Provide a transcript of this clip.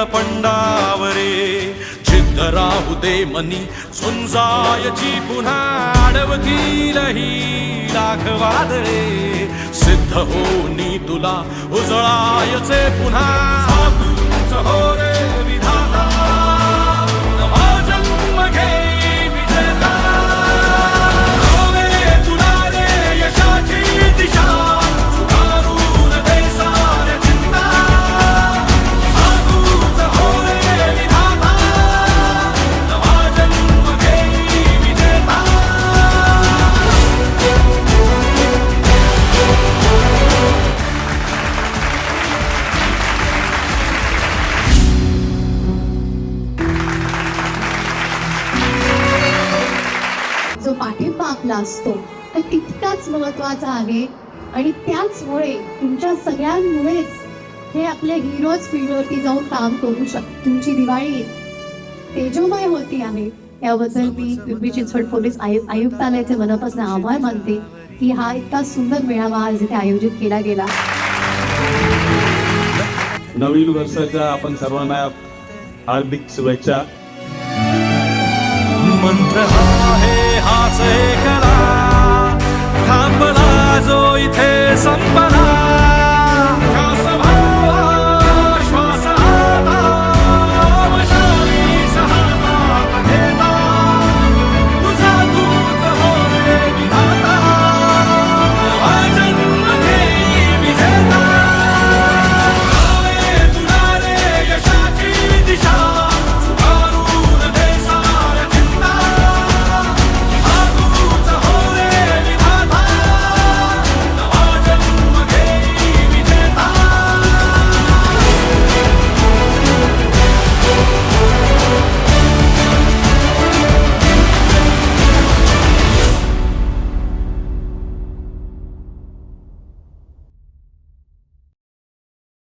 नीलपंडावरे जिद्द राहू दे मनी झुंजायची पुन्हा अडवतील ही लाखवादळे सिद्ध होनी तुला उजळायचे पुन्हा साधूच हो रे विधाता नवा जन्म घे विजेता नवे तुला रे यशाची दिशा सुधारून दे साऱ्या चिंता साधूच हो रे विधाता नवा जन्म घे विजेता जो पाठिंबा आपला असतो तो तितकाच महत्वाचा आहे आणि त्याचमुळे तुमच्या सगळ्यांमुळेच हे आपले हिरोज फील्डवरती जाऊन काम करू शकतात. तुमची दिवाळी तेजोमय होती आहे याबद्दल मी पिंपरी चिंचवड पोलीस आयुक्तालयाचे मनापासून आभार मानते की हा इतका सुंदर मेळावा आज इथे आयोजित केला गेला. नवीन वर्षाच्या आपण सर्वांना हार्दिक शुभेच्छा. मंत्र आहे हाच एकला थांबला जो इथे संप